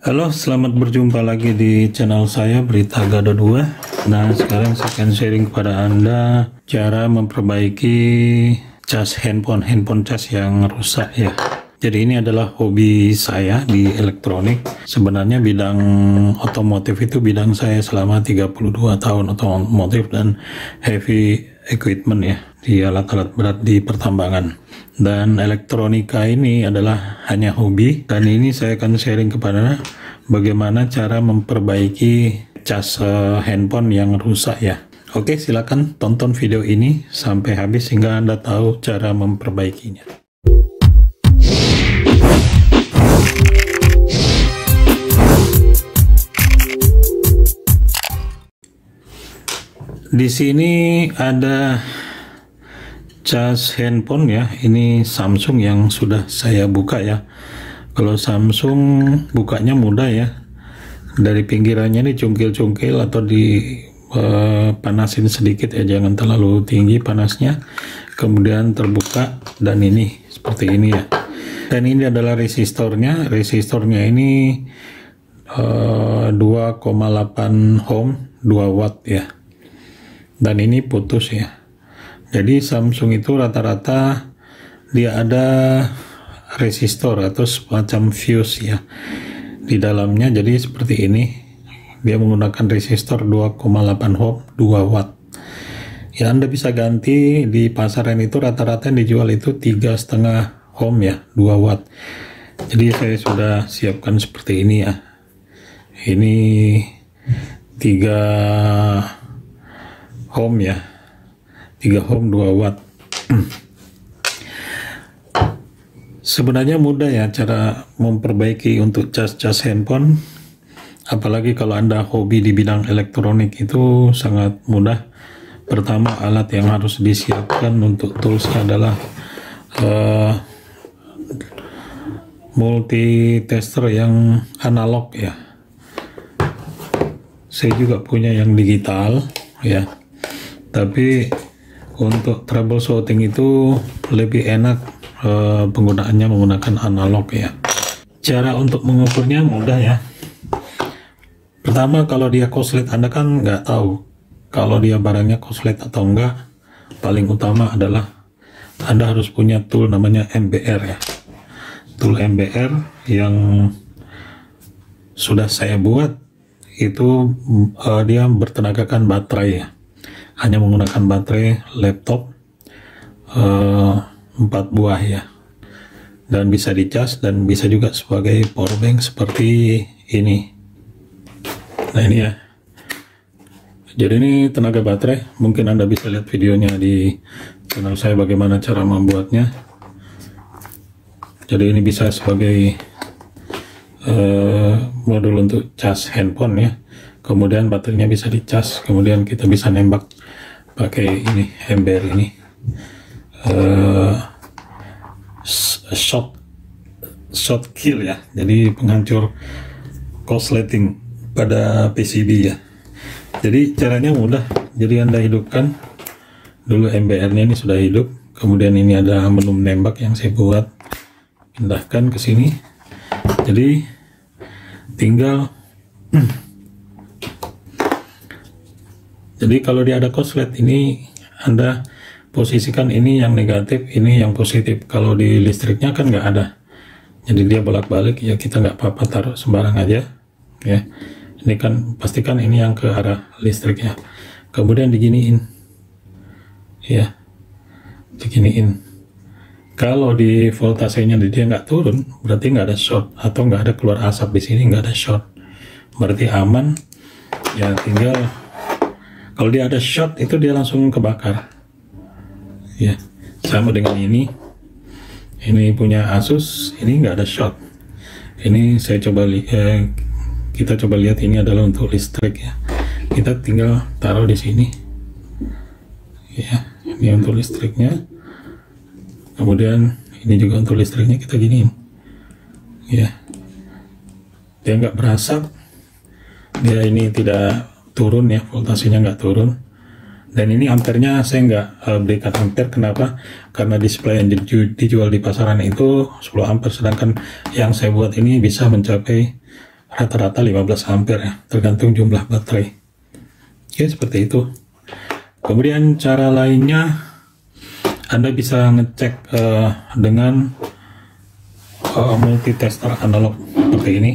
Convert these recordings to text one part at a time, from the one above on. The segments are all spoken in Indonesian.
Halo, selamat berjumpa lagi di channel saya Berita Gado 2. Nah, sekarang saya akan sharing kepada Anda cara memperbaiki cas handphone cas yang rusak ya. Jadi ini adalah hobi saya di elektronik. Sebenarnya bidang otomotif itu bidang saya selama 32 tahun, otomotif dan heavy equipment ya, di alat-alat berat di pertambangan. Dan elektronika ini adalah hanya hobi, dan ini saya akan sharing kepada bagaimana cara memperbaiki cas handphone yang rusak ya. Oke, silakan tonton video ini sampai habis sehingga Anda tahu cara memperbaikinya. Di sini ada cas handphone ya, ini Samsung yang sudah saya buka ya. Kalau Samsung bukanya mudah ya, dari pinggirannya ini cungkil-cungkil atau dipanasin sedikit ya, jangan terlalu tinggi panasnya. Kemudian terbuka dan ini seperti ini ya. Dan ini adalah resistornya ini 2,8 ohm 2 watt ya. Dan ini putus ya. Jadi Samsung itu rata-rata dia ada resistor atau semacam fuse ya di dalamnya. Jadi seperti ini, dia menggunakan resistor 2,8 ohm 2 watt ya. Anda bisa ganti di pasaran itu rata-rata yang dijual itu 3,5 ohm ya, 2 watt. Jadi saya sudah siapkan seperti ini ya. Ini 3 ohm ya, 3 ohm 2 watt. Sebenarnya mudah ya cara memperbaiki untuk cas handphone, apalagi kalau Anda hobi di bidang elektronik, itu sangat mudah. Pertama, alat yang harus disiapkan untuk toolsnya adalah multi tester yang analog ya. Saya juga punya yang digital ya, tapi untuk troubleshooting itu lebih enak penggunaannya menggunakan analog ya. Cara untuk mengukurnya mudah ya. Pertama, kalau dia korslet, Anda kan nggak tahu kalau dia barangnya korslet atau enggak. Paling utama adalah Anda harus punya tool namanya MBR ya. Tool MBR yang sudah saya buat itu dia bertenagakan baterai ya. Hanya menggunakan baterai laptop 4 buah ya, dan bisa dicas dan bisa juga sebagai power bank seperti ini. Nah ini ya, jadi ini tenaga baterai. Mungkin Anda bisa lihat videonya di channel saya bagaimana cara membuatnya. Jadi ini bisa sebagai modul untuk cas handphone ya. Kemudian baterainya bisa dicas, kemudian kita bisa nembak pakai ini MBR ini, shot kill ya, jadi penghancur korsleting pada PCB ya. Jadi caranya mudah. Jadi Anda hidupkan dulu MBR-nya, ini sudah hidup. Kemudian ini ada menu menembak yang saya buat, pindahkan ke sini. Jadi tinggal jadi kalau dia ada korslet, ini Anda posisikan ini yang negatif, ini yang positif. Kalau di listriknya kan nggak ada, jadi dia bolak-balik ya, kita nggak apa-apa taruh sembarang aja ya. Ini kan pastikan ini yang ke arah listriknya. Kemudian diginiin ya, diginiin. Kalau di voltasenya dia nggak turun, berarti nggak ada short atau nggak ada keluar asap. Di sini nggak ada short, berarti aman ya. Tinggal kalau dia ada short itu dia langsung kebakar ya. Sama dengan ini punya Asus, ini nggak ada short. Ini saya coba kita coba lihat, ini adalah untuk listrik ya. Kita tinggal taruh di sini ya, ini untuk listriknya. Kemudian ini juga untuk listriknya, kita giniin ya. Dia nggak berasap, dia ini tidak turun ya, voltasenya nggak turun. Dan ini ampernya saya nggak berikan ampere. Kenapa? Karena display yang dijual di pasaran itu 10 ampere, sedangkan yang saya buat ini bisa mencapai rata-rata 15 ampere ya, tergantung jumlah baterai. Oke, seperti itu. Kemudian cara lainnya, Anda bisa ngecek dengan multitester analog seperti ini.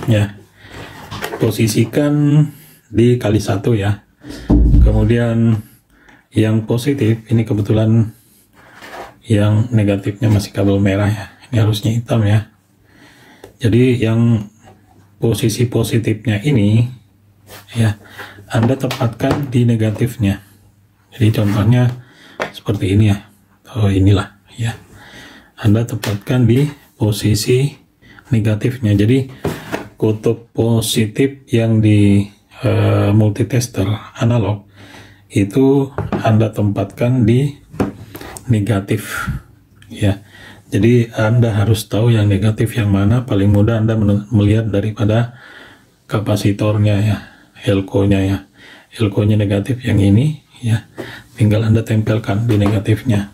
Ya, posisikan di kali 1 ya. Kemudian yang positif ini kebetulan, yang negatifnya masih kabel merah ya. Ini harusnya hitam ya. Jadi yang posisi positifnya ini ya, Anda tempatkan di negatifnya. Jadi contohnya seperti ini ya. Oh, inilah ya. Anda tempatkan di posisi negatifnya. Jadi kutub positif yang di multitester analog itu Anda tempatkan di negatif ya. Jadi Anda harus tahu yang negatif yang mana. Paling mudah Anda melihat daripada kapasitornya ya, elko-nya ya. Elko-nya negatif yang ini ya, tinggal Anda tempelkan di negatifnya.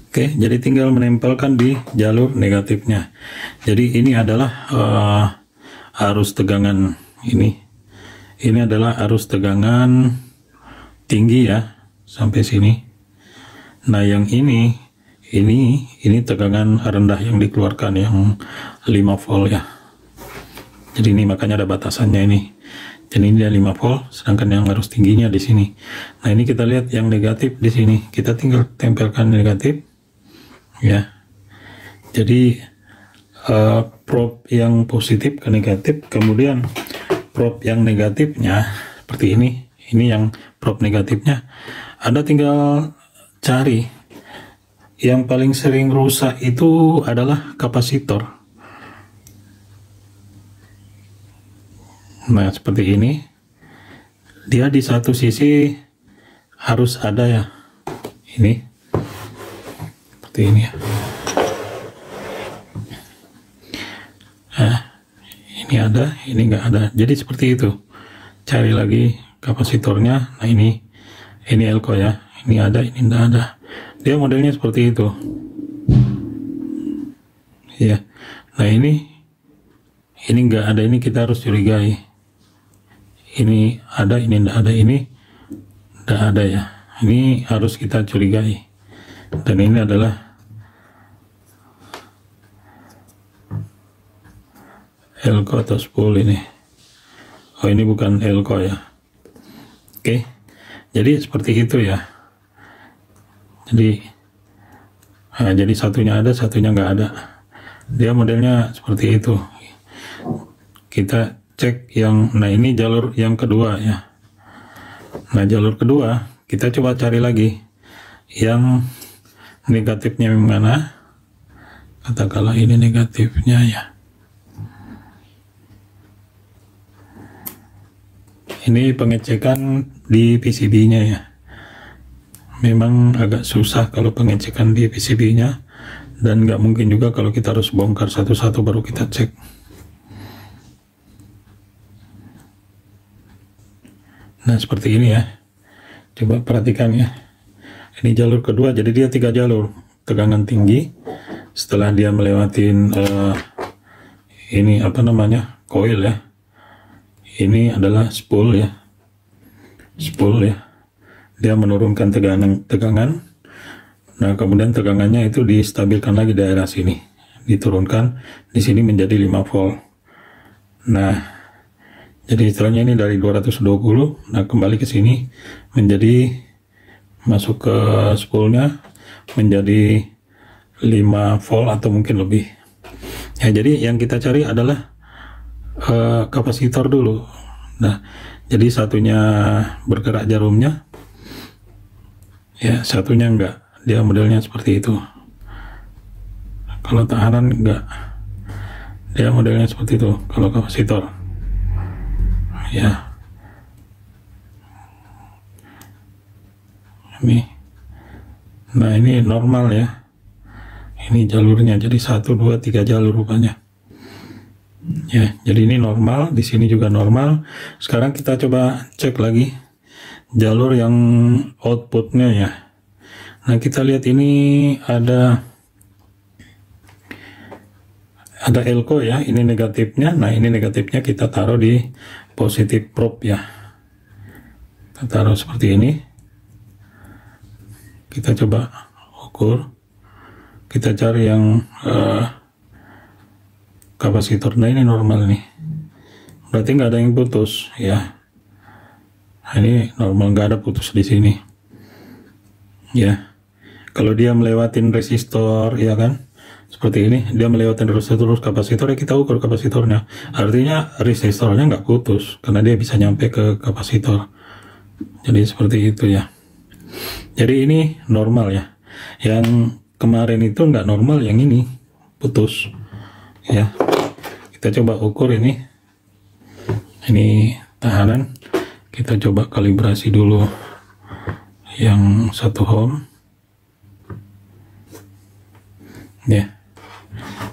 Oke, jadi tinggal menempelkan di jalur negatifnya. Jadi ini adalah arus tegangan ini. Ini adalah arus tegangan tinggi ya, sampai sini. Nah, yang ini tegangan rendah yang dikeluarkan, yang 5 volt ya. Jadi ini makanya ada batasannya ini. Jadi ini dia 5 volt, sedangkan yang arus tingginya di sini. Nah, ini kita lihat yang negatif di sini. Kita tinggal tempelkan negatif. Ya, jadi probe yang positif ke negatif, kemudian probe yang negatifnya seperti ini yang probe negatifnya. Anda tinggal cari yang paling sering rusak itu adalah kapasitor. Nah, seperti ini, dia di satu sisi harus ada ya, ini ini ya. Nah, ini ada, ini enggak ada. Jadi seperti itu. Cari lagi kapasitornya. Nah, ini elko ya. Ini ada, ini enggak ada. Dia modelnya seperti itu. Ya. Nah, ini enggak ada, ini kita harus curigai. Ini ada, ini enggak ada, ini enggak ada ya. Ini harus kita curigai. Dan ini adalah elko atau spool ini. Oh, ini bukan elko ya. Oke, jadi seperti itu ya. Jadi jadi satunya ada, satunya nggak ada. Dia modelnya seperti itu. Kita cek yang, nah ini jalur yang kedua ya. Nah, jalur kedua kita coba cari lagi yang negatifnya mana. Katakanlah ini negatifnya ya. Ini pengecekan di PCB-nya ya. Memang agak susah kalau pengecekan di PCB-nya, dan nggak mungkin juga kalau kita harus bongkar satu-satu baru kita cek. Nah, seperti ini ya. Coba perhatikan ya. Ini jalur kedua, jadi dia 3 jalur tegangan tinggi. Setelah dia melewatin ini apa namanya, coil ya. Ini adalah spool ya, spool ya. Dia menurunkan tegangan. Nah, kemudian tegangannya itu distabilkan lagi di daerah sini, diturunkan di sini menjadi 5 volt. Nah, jadi istilahnya ini dari 220. Nah, kembali ke sini menjadi masuk ke spoolnya menjadi 5 volt atau mungkin lebih. Ya, jadi yang kita cari adalah kapasitor dulu. Nah, jadi satunya bergerak jarumnya ya, satunya enggak. Dia modelnya seperti itu. Kalau tahanan enggak, dia modelnya seperti itu. Kalau kapasitor ya, ini. Nah, ini normal ya. Ini jalurnya, jadi 1, 2, 3 jalur rupanya. Ya, jadi ini normal, di sini juga normal. Sekarang kita coba cek lagi jalur yang outputnya ya. Nah, kita lihat ini ada ada elko ya, ini negatifnya. Nah ini negatifnya kita taruh di positif probe ya, kita taruh seperti ini. Kita coba ukur, kita cari yang kapasitor. Nah ini normal nih, berarti nggak ada yang putus ya. Nah, ini normal, nggak ada putus di sini ya. Kalau dia melewatin resistor ya kan, seperti ini, dia melewatin resistor terus kapasitor, ya kita ukur kapasitornya. Artinya resistornya nggak putus karena dia bisa nyampe ke kapasitor. Jadi seperti itu ya. Jadi ini normal ya. Yang kemarin itu nggak normal, yang ini putus ya. Kita coba ukur ini tahanan. Kita coba kalibrasi dulu yang 1 ohm ya,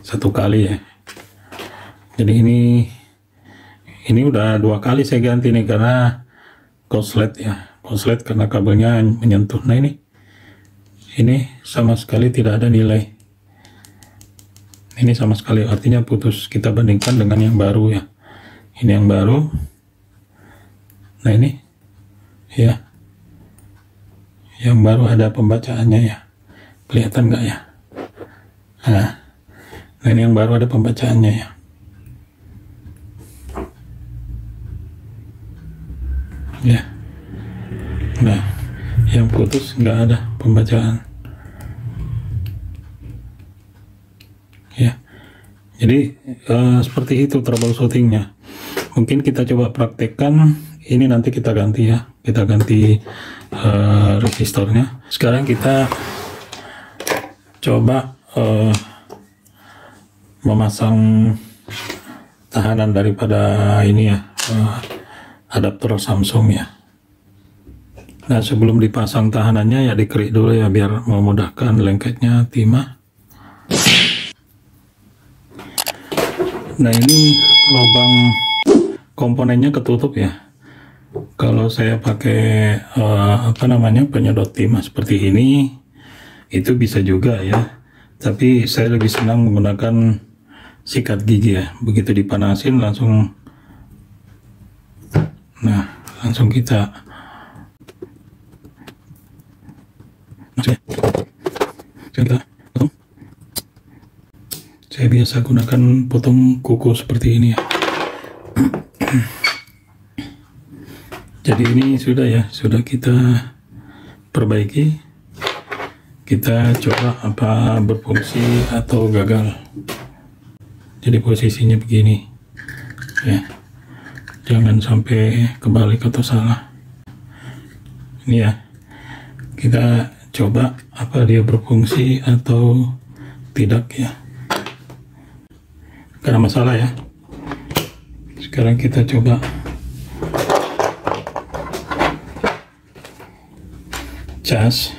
1 kali ya. Jadi ini udah 2 kali saya ganti nih karena korslet ya, korslet karena kabelnya menyentuh. Nah ini sama sekali tidak ada nilai, ini sama sekali, artinya putus. Kita bandingkan dengan yang baru ya, ini yang baru. Nah ini ya, yang baru ada pembacaannya ya, kelihatan nggak ya? Nah ini yang baru ada pembacaannya ya. Ya, nah yang putus nggak ada pembacaan ya. Jadi seperti itu troubleshootingnya. Mungkin kita coba praktekkan. Ini nanti kita ganti ya, kita ganti resistornya. Sekarang kita coba memasang tahanan daripada ini ya, adaptor Samsung ya. Nah sebelum dipasang tahanannya ya dikerik dulu ya, biar memudahkan lengketnya timah. Nah ini lubang komponennya ketutup ya. Kalau saya pakai penyedot timah seperti ini, itu bisa juga ya. Tapi saya lebih senang menggunakan sikat gigi ya. Begitu dipanasin langsung, nah langsung kita saya biasa gunakan potong kuku seperti ini ya. Jadi ini sudah ya, sudah kita perbaiki. Kita coba apa berfungsi atau gagal. Jadi posisinya begini ya, jangan sampai kebalik atau salah. Ini ya, kita coba apa dia berfungsi atau tidak ya, karena masalah ya. Sekarang kita coba cas,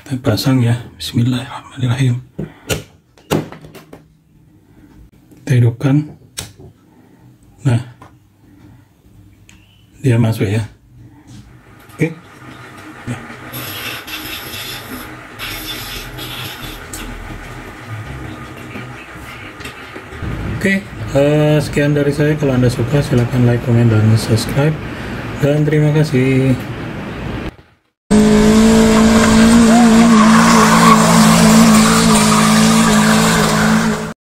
kita pasang ya. Bismillahirrahmanirrahim. Kita hidupkan. Nah dia masuk ya. Oke. Oke, sekian dari saya. Kalau Anda suka silahkan like, komen, dan subscribe. Dan terima kasih.